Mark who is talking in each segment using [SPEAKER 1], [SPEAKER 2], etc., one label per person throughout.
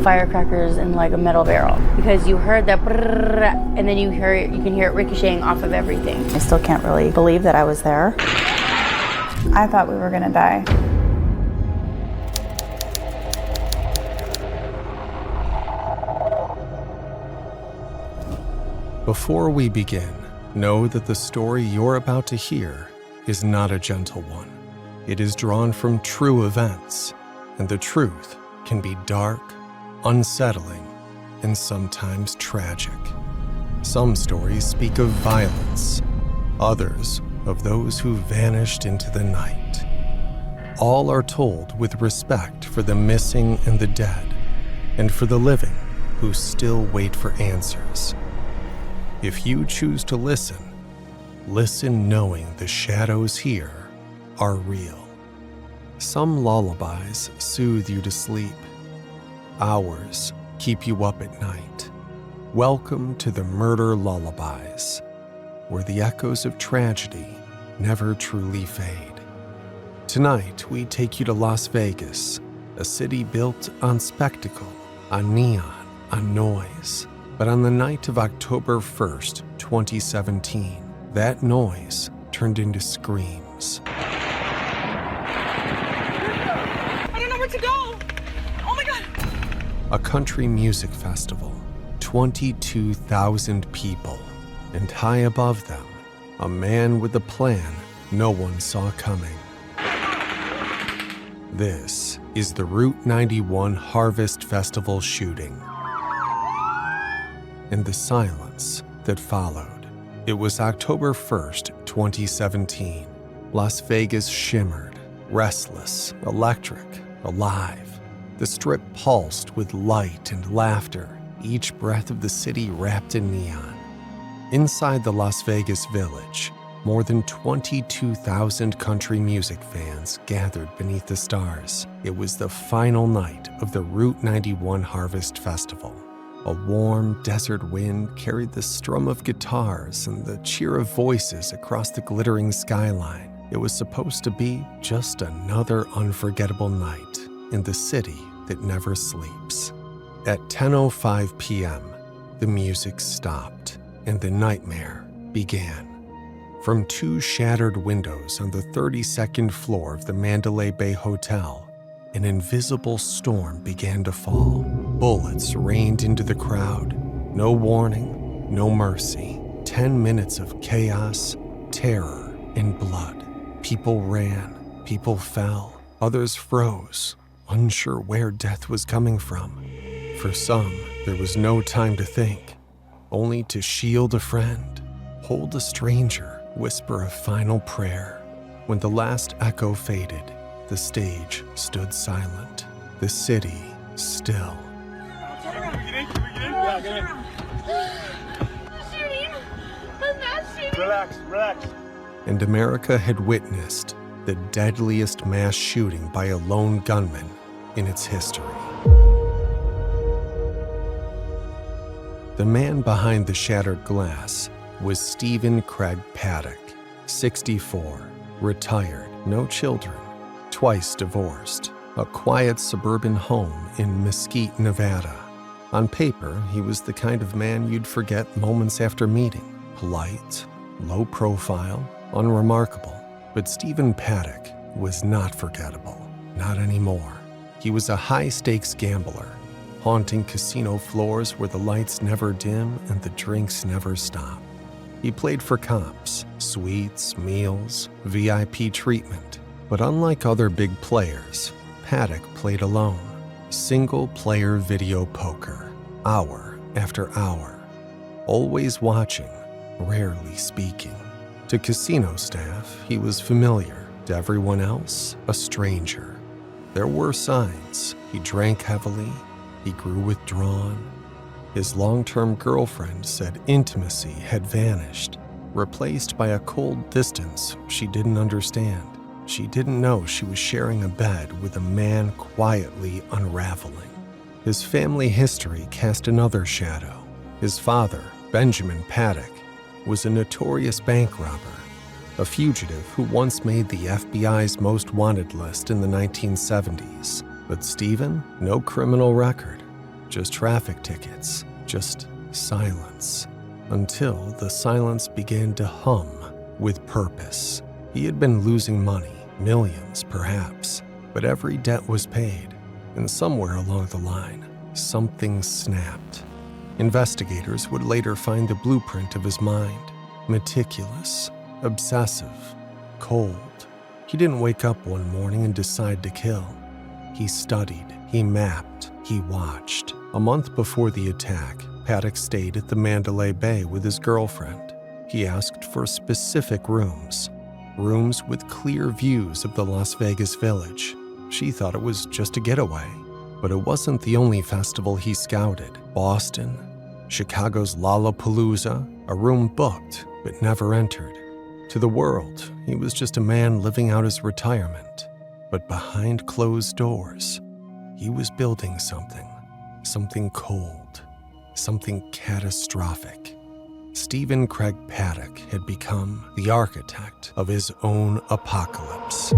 [SPEAKER 1] firecrackers in like a metal barrel, because you heard that brrrr, and then you can hear it ricocheting off of everything.
[SPEAKER 2] I still can't really believe that I was there. I thought we were gonna die.
[SPEAKER 3] Before we begin, know that the story you're about to hear is not a gentle one. It is drawn from true events, and the truth can be dark, unsettling, and sometimes tragic. Some stories speak of violence, others of those who vanished into the night. All are told with respect for the missing and the dead, and for the living who still wait for answers. If you choose to listen, listen knowing the shadows here are real. Some lullabies soothe you to sleep. Ours keep you up at night. Welcome to the Murder Lullabies, where the echoes of tragedy never truly fade. Tonight, we take you to Las Vegas, a city built on spectacle, on neon, on noise. But on the night of October 1st, 2017, that noise turned into screams.
[SPEAKER 4] I don't know where to go. Oh my God.
[SPEAKER 3] A country music festival, 22,000 people, and high above them, a man with a plan no one saw coming. This is the Route 91 Harvest Festival shooting. And the silence that followed. It was October 1st, 2017. Las Vegas shimmered, restless, electric, alive. The Strip pulsed with light and laughter, each breath of the city wrapped in neon. Inside the Las Vegas Village, more than 22,000 country music fans gathered beneath the stars. It was the final night of the Route 91 Harvest Festival. A warm desert wind carried the strum of guitars and the cheer of voices across the glittering skyline. It was supposed to be just another unforgettable night in the city that never sleeps. At 10:05 p.m., the music stopped and the nightmare began. From two shattered windows on the 32nd floor of the Mandalay Bay Hotel, an invisible storm began to fall. Bullets rained into the crowd. No warning, no mercy. 10 minutes of chaos, terror, and blood. People ran, people fell, others froze, unsure where death was coming from. For some, there was no time to think, only to shield a friend, hold a stranger, whisper a final prayer. When the last echo faded, the stage stood silent, the city still.
[SPEAKER 5] Relax.
[SPEAKER 3] And America had witnessed the deadliest mass shooting by a lone gunman in its history. The man behind the shattered glass was Stephen Paddock, 64, retired, no children, twice divorced, a quiet suburban home in Mesquite, Nevada. On paper, he was the kind of man you'd forget moments after meeting. Polite, low profile, unremarkable. But Stephen Paddock was not forgettable, not anymore. He was a high-stakes gambler, haunting casino floors where the lights never dim and the drinks never stop. He played for comps, suites, meals, VIP treatment. But unlike other big players, Paddock played alone. Single-player video poker, hour after hour. Always watching, rarely speaking. To casino staff, he was familiar. To everyone else, a stranger. There were signs. He drank heavily. He grew withdrawn. His long-term girlfriend said intimacy had vanished, replaced by a cold distance she didn't understand. She didn't know she was sharing a bed with a man quietly unraveling. His family history cast another shadow. His father, Benjamin Paddock, was a notorious bank robber, a fugitive who once made the FBI's most wanted list in the 1970s. But Stephen, no criminal record. just traffic tickets, just silence. Until the silence began to hum with purpose. He had been losing money, millions perhaps, but every debt was paid, and somewhere along the line, something snapped. Investigators would later find the blueprint of his mind: meticulous, obsessive, cold. He didn't wake up one morning and decide to kill. He studied, he mapped, he watched. A month before the attack, Paddock stayed at the Mandalay Bay with his girlfriend. He asked for specific rooms with clear views of the Las Vegas Village. She thought it was just a getaway, but it wasn't the only festival he scouted. Boston, Chicago's Lollapalooza, a room booked but never entered. To the world, he was just a man living out his retirement. But behind closed doors, he was building something cold, something catastrophic. Stephen Craig Paddock had become the architect of his own apocalypse.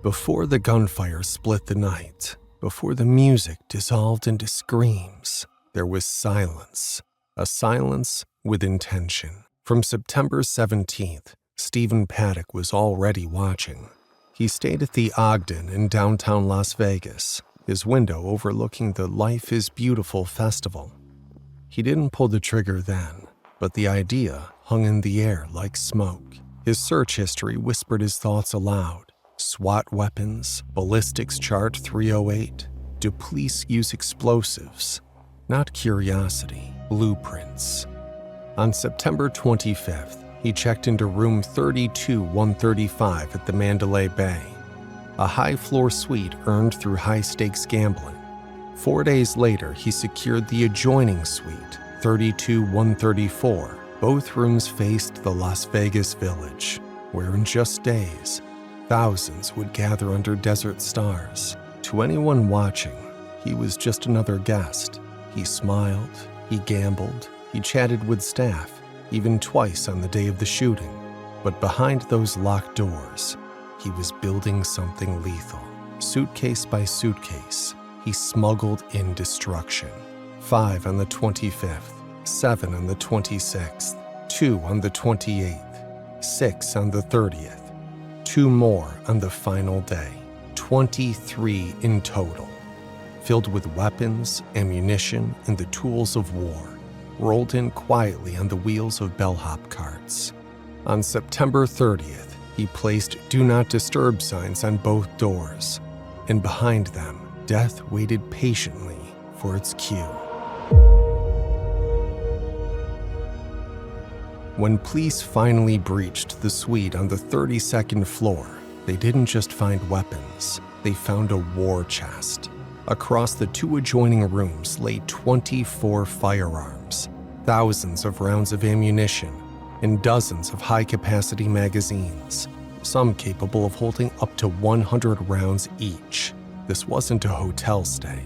[SPEAKER 3] Before the gunfire split the night, before the music dissolved into screams, there was silence, a silence with intention. From September 17th, Stephen Paddock was already watching. He stayed at the Ogden in downtown Las Vegas, his window overlooking the Life is Beautiful festival. He didn't pull the trigger then, but the idea hung in the air like smoke. His search history whispered his thoughts aloud. SWAT weapons, ballistics chart 308. Do police use explosives? Not curiosity, blueprints. On September 25th, he checked into room 32135 at the Mandalay Bay, a high-floor suite earned through high-stakes gambling. 4 days later, he secured the adjoining suite, 32134. Both rooms faced the Las Vegas Village, where in just days, thousands would gather under desert stars. To anyone watching, he was just another guest. He smiled, he gambled, he chatted with staff, even twice on the day of the shooting. But behind those locked doors, he was building something lethal. Suitcase by suitcase, he smuggled in destruction. 5 on the 25th, 7 on the 26th, 2 on the 28th, 6 on the 30th, 2 more on the final day. 23 in total, filled with weapons, ammunition, and the tools of war, rolled in quietly on the wheels of bellhop carts. On September 30th, he placed "Do Not Disturb" signs on both doors, and behind them, death waited patiently for its cue. When police finally breached the suite on the 32nd floor, they didn't just find weapons, they found a war chest. Across the 2 adjoining rooms lay 24 firearms, thousands of rounds of ammunition, and dozens of high-capacity magazines, some capable of holding up to 100 rounds each. This wasn't a hotel stay.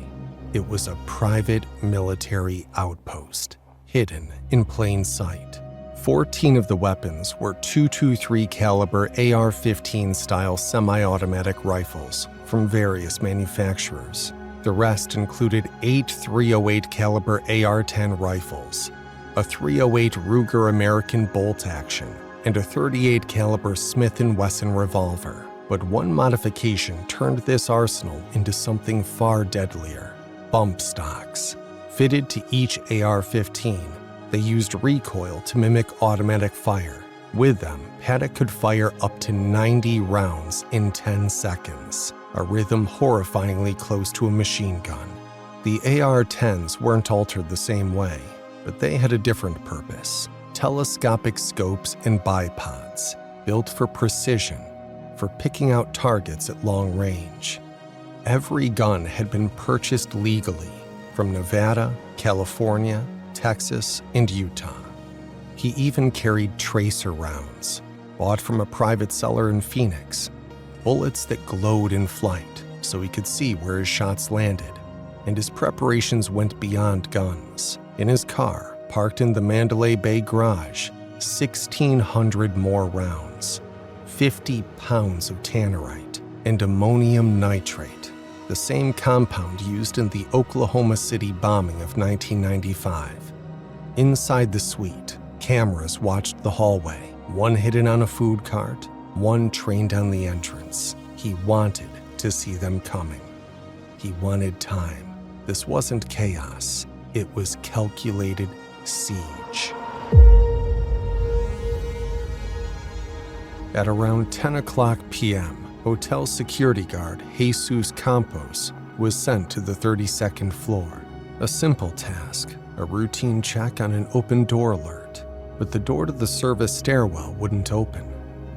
[SPEAKER 3] It was a private military outpost, hidden in plain sight. 14 of the weapons were .223 caliber AR-15 style semi-automatic rifles from various manufacturers. The rest included 8 .308 caliber AR-10 rifles, a .308 Ruger American bolt action, and a .38 caliber Smith & Wesson revolver. But one modification turned this arsenal into something far deadlier: bump stocks. Fitted to each AR-15, they used recoil to mimic automatic fire. With them, Paddock could fire up to 90 rounds in 10 seconds, a rhythm horrifyingly close to a machine gun. The AR-10s weren't altered the same way, but they had a different purpose: telescopic scopes and bipods, built for precision, for picking out targets at long range. Every gun had been purchased legally from Nevada, California, Texas, and Utah. He even carried tracer rounds, bought from a private seller in Phoenix, bullets that glowed in flight so he could see where his shots landed. And his preparations went beyond guns. In his car, parked in the Mandalay Bay garage, 1,600 more rounds, 50 pounds of tannerite, and ammonium nitrate. the same compound used in the Oklahoma City bombing of 1995. Inside the suite, cameras watched the hallway, one hidden on a food cart, one trained on the entrance. He wanted to see them coming. He wanted time. This wasn't chaos. It was calculated siege. At around 10 o'clock p.m., hotel security guard Jesus Campos was sent to the 32nd floor. A simple task, a routine check on an open door alert. But the door to the service stairwell wouldn't open.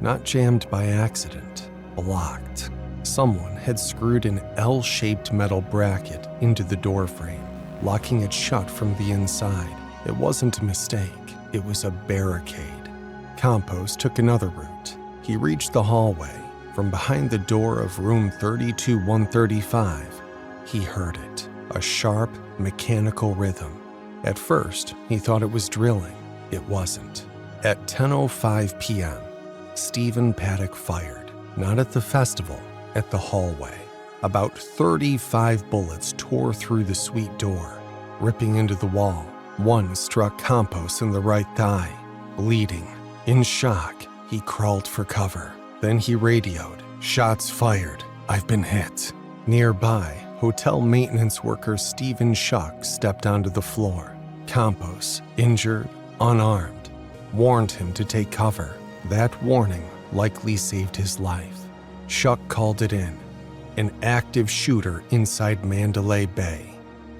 [SPEAKER 3] Not jammed by accident, blocked. Someone had screwed an L-shaped metal bracket into the doorframe, locking it shut from the inside. It wasn't a mistake, it was a barricade. Campos took another route. He reached the hallway. From behind the door of room 32135, he heard it, a sharp, mechanical rhythm. At first, he thought it was drilling. It wasn't. At 10:05 p.m., Stephen Paddock fired, not at the festival, at the hallway. About 35 bullets tore through the suite door, ripping into the wall. One struck Campos in the right thigh, bleeding. In shock, he crawled for cover. Then he radioed, "Shots fired. I've been hit." Nearby, hotel maintenance worker Stephen Shuck stepped onto the floor. Campos, injured, unarmed, warned him to take cover. That warning likely saved his life. Shuck called it in, an active shooter inside Mandalay Bay.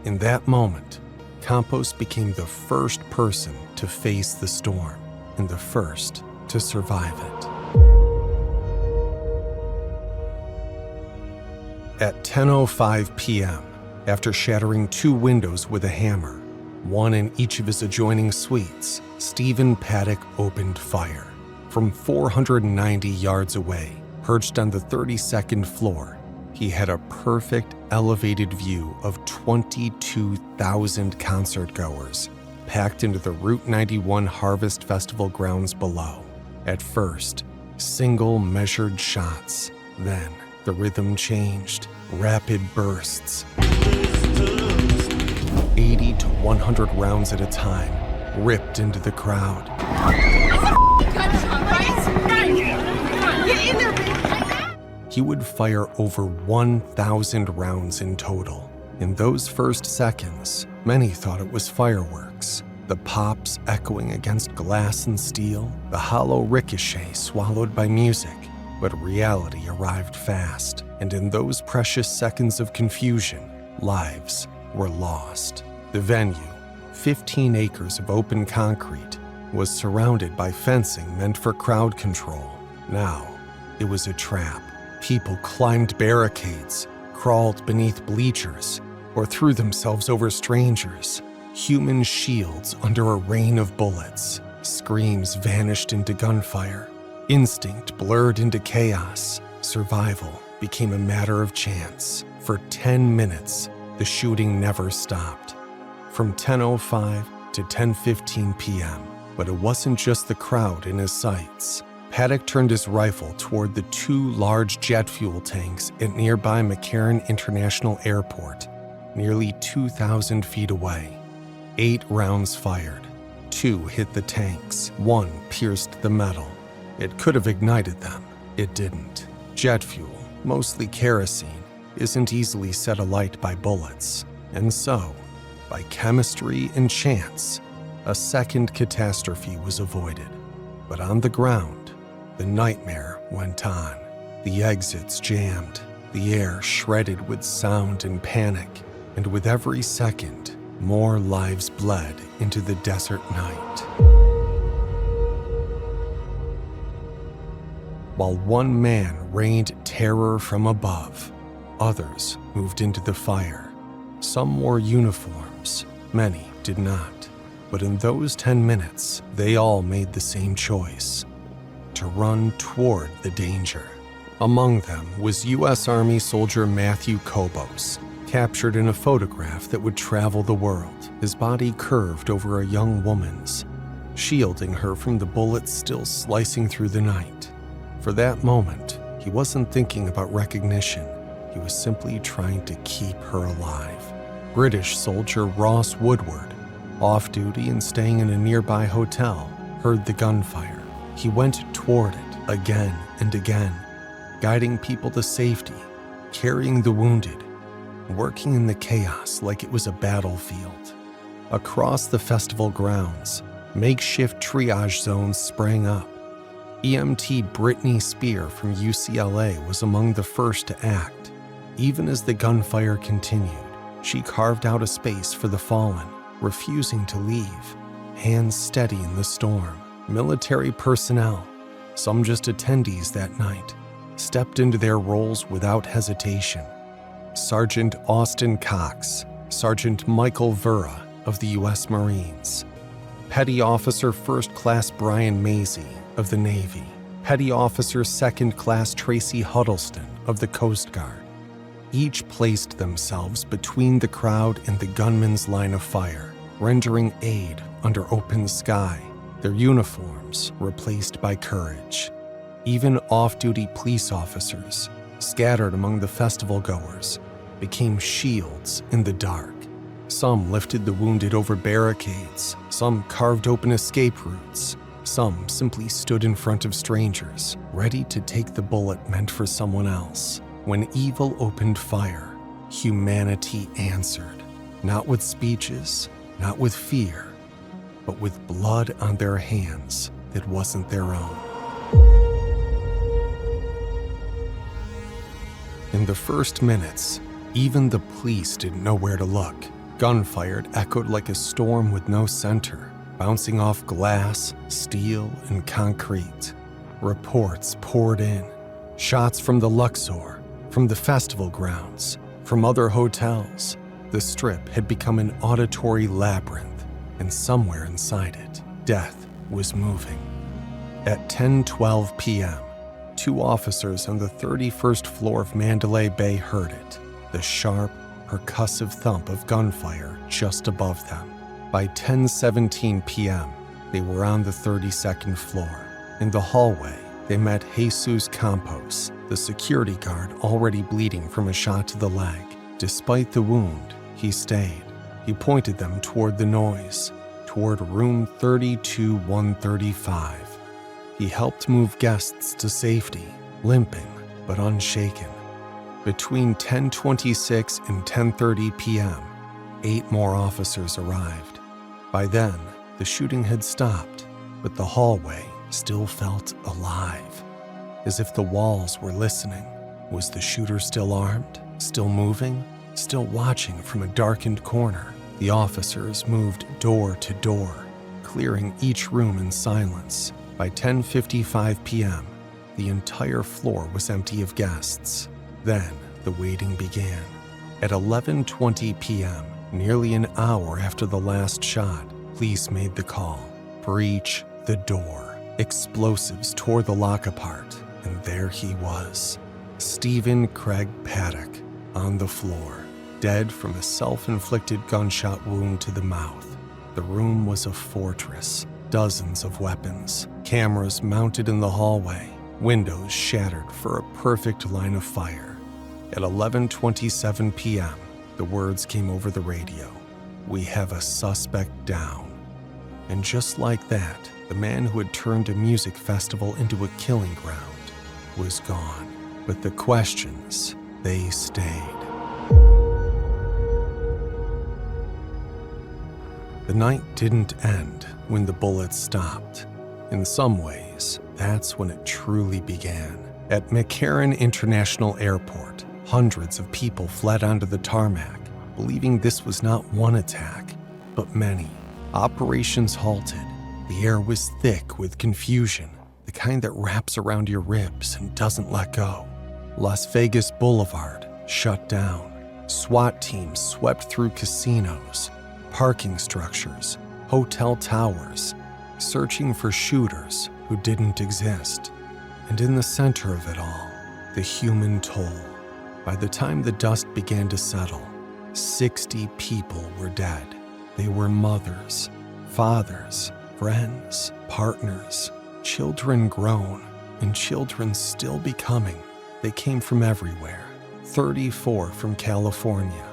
[SPEAKER 3] In that moment, Campos became the first person to face the storm and the first to survive it. At 10:05 p.m., after shattering 2 windows with a hammer, one in each of his adjoining suites, Stephen Paddock opened fire. From 490 yards away, perched on the 32nd floor, he had a perfect elevated view of 22,000 concertgoers packed into the Route 91 Harvest Festival grounds below. At first, single measured shots. Then, the rhythm changed. Rapid bursts. 80 to 100 rounds at a time ripped into the crowd. He would fire over 1,000 rounds in total. In those first seconds, many thought it was fireworks. The pops echoing against glass and steel, the hollow ricochet swallowed by music. But reality arrived fast, and in those precious seconds of confusion, lives were lost. The venue, 15 acres of open concrete, was surrounded by fencing meant for crowd control. Now, it was a trap. People climbed barricades, crawled beneath bleachers, or threw themselves over strangers. Human shields under a rain of bullets. Screams vanished into gunfire. Instinct blurred into chaos. Survival became a matter of chance. For 10 minutes, the shooting never stopped. From 10:05 to 10:15 p.m. But it wasn't just the crowd in his sights. Paddock turned his rifle toward the 2 large jet fuel tanks at nearby McCarran International Airport, nearly 2,000 feet away. 8 rounds fired. 2 hit the tanks. 1 pierced the metal. It could have ignited them. It didn't. Jet fuel, mostly kerosene, isn't easily set alight by bullets. And so, by chemistry and chance, a second catastrophe was avoided. But on the ground, the nightmare went on. The exits jammed, the air shredded with sound and panic, and with every second, more lives bled into the desert night. While one man rained terror from above, others moved into the fire. Some wore uniforms, many did not. But in those 10 minutes, they all made the same choice: to run toward the danger. Among them was U.S. Army soldier Matthew Kobos, captured in a photograph that would travel the world, his body curved over a young woman's, shielding her from the bullets still slicing through the night. For that moment, he wasn't thinking about recognition. he was simply trying to keep her alive. British soldier Ross Woodward, off duty and staying in a nearby hotel, heard the gunfire. He went toward it again and again, guiding people to safety, carrying the wounded, working in the chaos like it was a battlefield. Across the festival grounds, makeshift triage zones sprang up. EMT Brittany Spear from UCLA was among the first to act. Even as the gunfire continued, she carved out a space for the fallen, refusing to leave, hands steady in the storm. Military personnel, some just attendees that night, stepped into their roles without hesitation. Sergeant Austin Cox, Sergeant Michael Vera of the U.S. Marines, Petty Officer First Class Brian Mazie of the Navy, Petty Officer Second Class Tracy Huddleston of the Coast Guard. Each placed themselves between the crowd and the gunman's line of fire, rendering aid under open sky, their uniforms replaced by courage. Even off-duty police officers, scattered among the festival goers, became shields in the dark. Some lifted the wounded over barricades, some carved open escape routes, some simply stood in front of strangers, ready to take the bullet meant for someone else. When evil opened fire, humanity answered, not with speeches, not with fear, but with blood on their hands that wasn't their own. In the first minutes, even the police didn't know where to look. Gunfire echoed like a storm with no center, bouncing off glass, steel, and concrete. Reports poured in. Shots from the Luxor, from the festival grounds, from other hotels. The Strip had become an auditory labyrinth, and somewhere inside it, death was moving. At 10:12 p.m., 2 officers on the 31st floor of Mandalay Bay heard it, the sharp, percussive thump of gunfire just above them. By 10:17 p.m., they were on the 32nd floor. In the hallway, they met Jesus Campos, the security guard already bleeding from a shot to the leg. Despite the wound, he stayed. He pointed them toward the noise, toward room 32135. He helped move guests to safety, limping but unshaken. Between 10:26 and 10:30 p.m., 8 more officers arrived. By then, the shooting had stopped, but the hallway still felt alive, as if the walls were listening. Was the shooter still armed, still moving, still watching from a darkened corner? The officers moved door to door, clearing each room in silence. By 10:55 p.m., the entire floor was empty of guests. Then the waiting began. At 11:20 p.m., nearly an hour after the last shot, police made the call. Breach the door. Explosives tore the lock apart, and there he was, Stephen Craig Paddock, on the floor, dead from a self-inflicted gunshot wound to the mouth. The room was a fortress, dozens of weapons, cameras mounted in the hallway, windows shattered for a perfect line of fire. At 11:27 p.m., the words came over the radio. "We have a suspect down." And just like that, the man who had turned a music festival into a killing ground was gone. But the questions, they stayed. The night didn't end when the bullets stopped. In some ways, that's when it truly began. At McCarran International Airport, hundreds of people fled onto the tarmac, believing this was not one attack, but many. Operations halted. The air was thick with confusion, the kind that wraps around your ribs and doesn't let go. Las Vegas Boulevard shut down. SWAT teams swept through casinos, parking structures, hotel towers, searching for shooters who didn't exist. And in the center of it all, the human toll. By the time the dust began to settle, 60 people were dead. They were mothers, fathers, friends, partners, children grown, and children still becoming. They came from everywhere, 34 from California,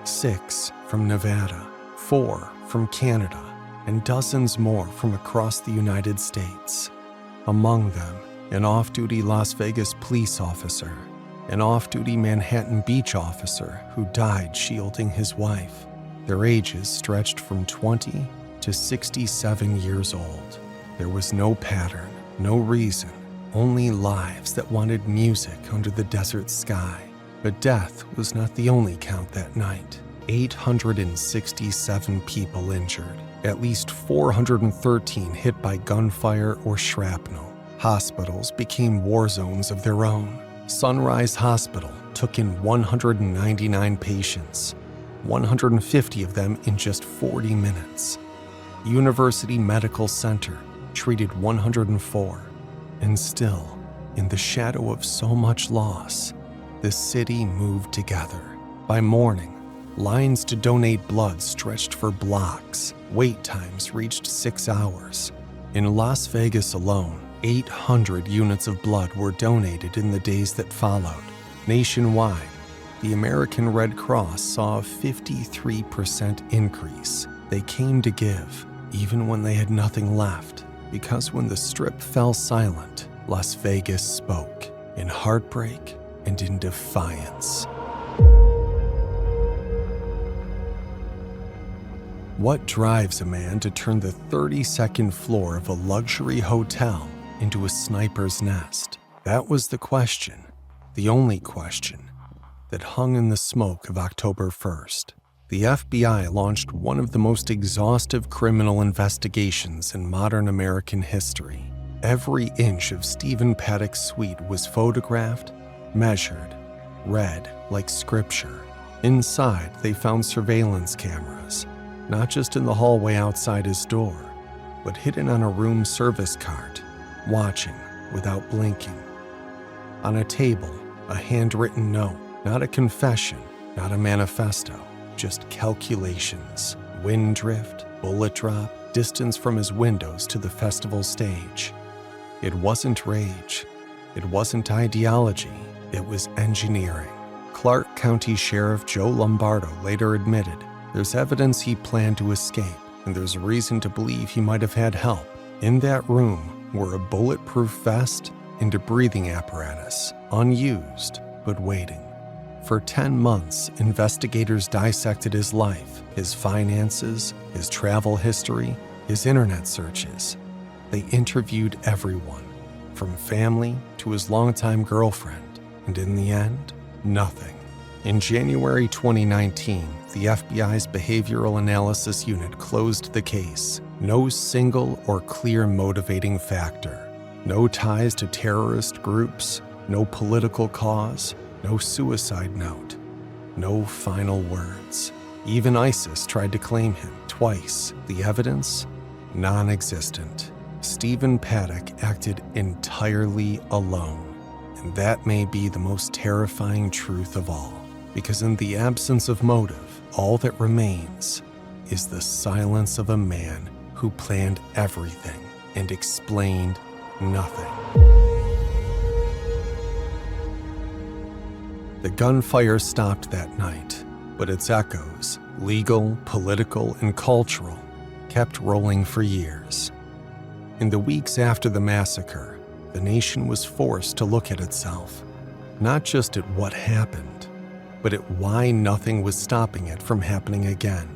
[SPEAKER 3] 6 from Nevada, 4 from Canada, and dozens more from across the United States. Among them, an off-duty Las Vegas police officer, an off-duty Manhattan Beach officer who died shielding his wife. Their ages stretched from 20 to 67 years old. There was no pattern, no reason, only lives that wanted music under the desert sky. But death was not the only count that night. 867 people injured, at least 413 hit by gunfire or shrapnel. Hospitals became war zones of their own. Sunrise Hospital took in 199 patients, 150 of them in just 40 minutes. University Medical Center treated 104. And still, in the shadow of so much loss, the city moved together. By morning, lines to donate blood stretched for blocks. Wait times reached 6 hours. In Las Vegas alone, 800 units of blood were donated in the days that followed. Nationwide, the American Red Cross saw a 53% increase. They came to give, even when they had nothing left, because when the Strip fell silent, Las Vegas spoke, in heartbreak and in defiance. What drives a man to turn the 32nd floor of a luxury hotel into a sniper's nest? That was the question, the only question, that hung in the smoke of October 1st. The FBI launched one of the most exhaustive criminal investigations in modern American history. Every inch of Stephen Paddock's suite was photographed, measured, read like scripture. Inside, they found surveillance cameras, not just in the hallway outside his door, but hidden on a room service cart, watching without blinking. On a table, a handwritten note, not a confession, not a manifesto, just calculations, wind drift, bullet drop, distance from his windows to the festival stage. It wasn't rage. It wasn't ideology. It was engineering. Clark County Sheriff Joe Lombardo later admitted there's evidence he planned to escape, and there's reason to believe he might have had help. In that room were a bulletproof vest and a breathing apparatus, unused but waiting. For 10 months, investigators dissected his life, his finances, his travel history, his internet searches. They interviewed everyone, from family to his longtime girlfriend, and in the end, nothing. In January 2019, the FBI's Behavioral Analysis Unit closed the case. No single or clear motivating factor. No ties to terrorist groups, no political cause, no suicide note, no final words. Even ISIS tried to claim him twice. The evidence? Non-existent. Stephen Paddock acted entirely alone. And that may be the most terrifying truth of all, because in the absence of motive, all that remains is the silence of a man who planned everything and explained nothing. The gunfire stopped that night, but its echoes, legal, political, and cultural, kept rolling for years. In the weeks after the massacre, the nation was forced to look at itself, not just at what happened, but at why nothing was stopping it from happening again.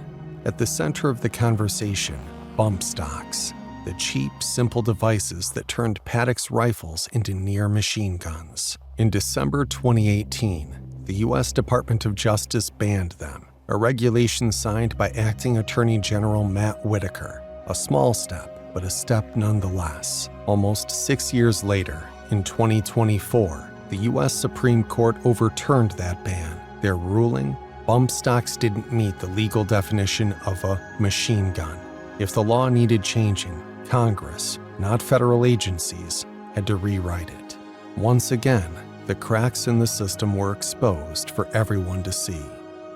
[SPEAKER 3] At the center of the conversation, bump stocks, the cheap, simple devices that turned Paddock's rifles into near machine guns. In December 2018, the U.S. Department of Justice banned them, a regulation signed by Acting Attorney General Matt Whitaker. A small step, but a step nonetheless. Almost 6 years later, in 2024, the U.S. Supreme Court overturned that ban. Their ruling, bump stocks didn't meet the legal definition of a machine gun. If the law needed changing, Congress, not federal agencies, had to rewrite it. Once again, the cracks in the system were exposed for everyone to see.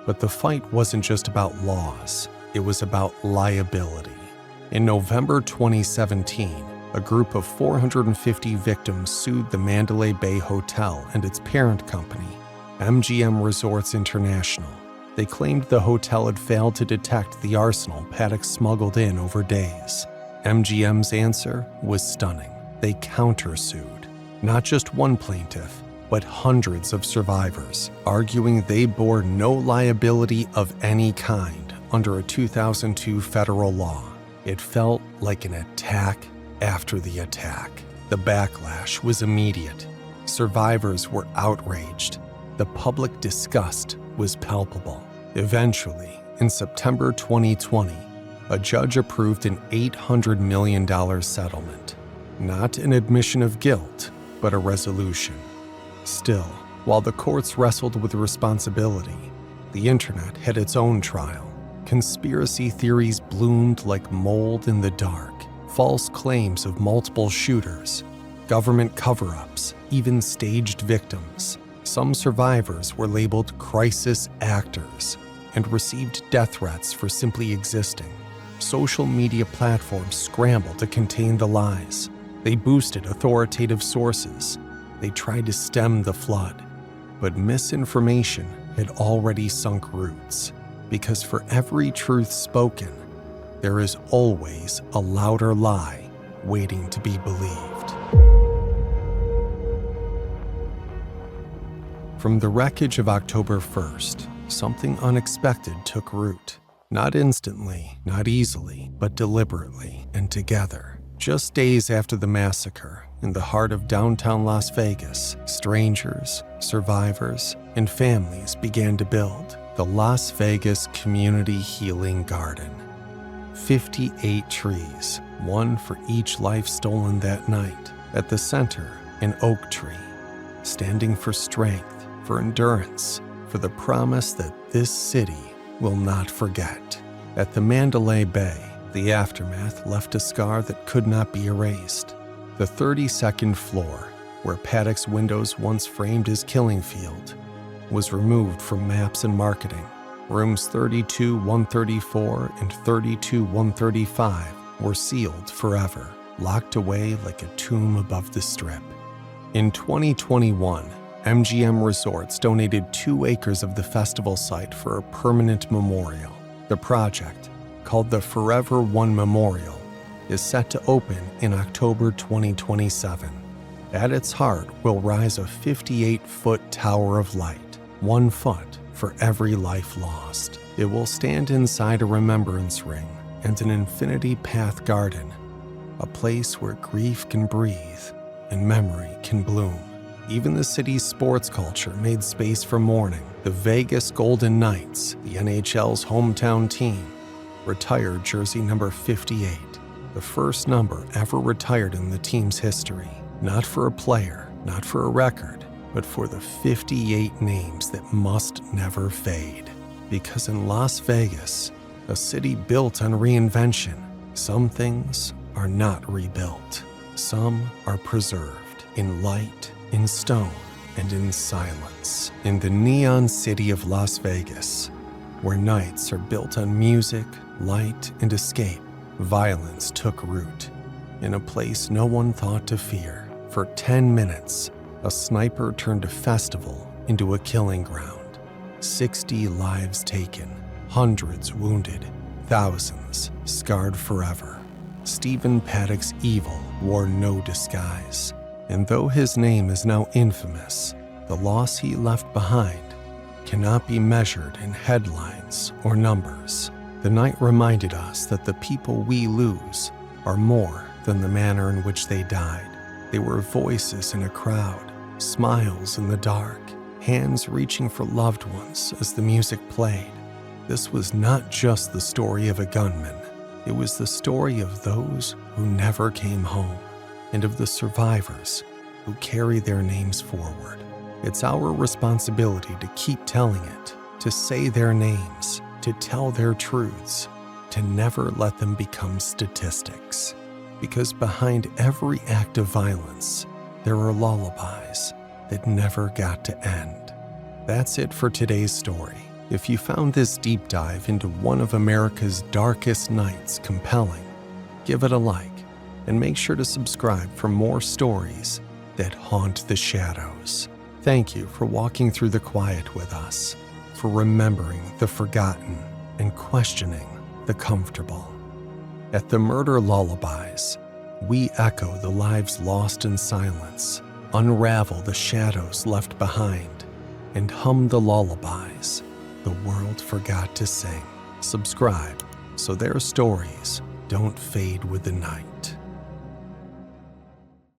[SPEAKER 3] But the fight wasn't just about laws, it was about liability. In November 2017, a group of 450 victims sued the Mandalay Bay Hotel and its parent company, MGM Resorts International. They claimed the hotel had failed to detect the arsenal Paddock smuggled in over days. MGM's answer was stunning. They countersued. Not just one plaintiff, but hundreds of survivors, arguing they bore no liability of any kind under a 2002 federal law. It felt like an attack after the attack. The backlash was immediate. Survivors were outraged. The public disgust was palpable. Eventually, in September 2020, a judge approved an $800 million settlement. Not an admission of guilt, but a resolution. Still, while the courts wrestled with responsibility, the internet had its own trial. Conspiracy theories bloomed like mold in the dark. False claims of multiple shooters, government cover-ups, even staged victims. Some survivors were labeled crisis actors and received death threats for simply existing. Social media platforms scrambled to contain the lies. They boosted authoritative sources. They tried to stem the flood. But misinformation had already sunk roots, because for every truth spoken, there is always a louder lie waiting to be believed. From the wreckage of October 1st, something unexpected took root. Not instantly, not easily, but deliberately and together. Just days after the massacre, in the heart of downtown Las Vegas, strangers, survivors, and families began to build the Las Vegas Community Healing Garden. 58 trees, one for each life stolen that night. At the center, an oak tree, standing for strength, for endurance, for the promise that this city will not forget. At the Mandalay Bay, the aftermath left a scar that could not be erased. The 32nd floor, where Paddock's windows once framed his killing field, was removed from maps and marketing. Rooms 32-134 and 32-135 were sealed forever, locked away like a tomb above the Strip. In 2021, MGM Resorts donated 2 acres of the festival site for a permanent memorial. The project, called the Forever One Memorial, is set to open in October 2027. At its heart will rise a 58-foot tower of light, 1 foot for every life lost. It will stand inside a remembrance ring and an infinity path garden, a place where grief can breathe and memory can bloom. Even the city's sports culture made space for mourning. The Vegas Golden Knights, the NHL's hometown team, retired jersey number 58, the first number ever retired in the team's history. Not for a player, not for a record, but for the 58 names that must never fade. Because in Las Vegas, a city built on reinvention, some things are not rebuilt. Some are preserved in light, in stone, and in silence. In the neon city of Las Vegas, where nights are built on music, light, and escape, violence took root. In a place no one thought to fear, for 10 minutes, a sniper turned a festival into a killing ground. 60 lives taken, hundreds wounded, thousands scarred forever. Stephen Paddock's evil wore no disguise. And though his name is now infamous, the loss he left behind cannot be measured in headlines or numbers. The night reminded us that the people we lose are more than the manner in which they died. They were voices in a crowd, smiles in the dark, hands reaching for loved ones as the music played. This was not just the story of a gunman. It was the story of those who never came home, and of the survivors who carry their names forward. It's our responsibility to keep telling it, to say their names, to tell their truths, to never let them become statistics. Because behind every act of violence, there are lullabies that never got to end. That's it for today's story. If you found this deep dive into one of America's darkest nights compelling, give it a like and make sure to subscribe for more stories that haunt the shadows. Thank you for walking through the quiet with us, for remembering the forgotten and questioning the comfortable. At the Murder Lullabies, we echo the lives lost in silence, unravel the shadows left behind, and hum the lullabies the world forgot to sing. Subscribe so their stories don't fade with the night.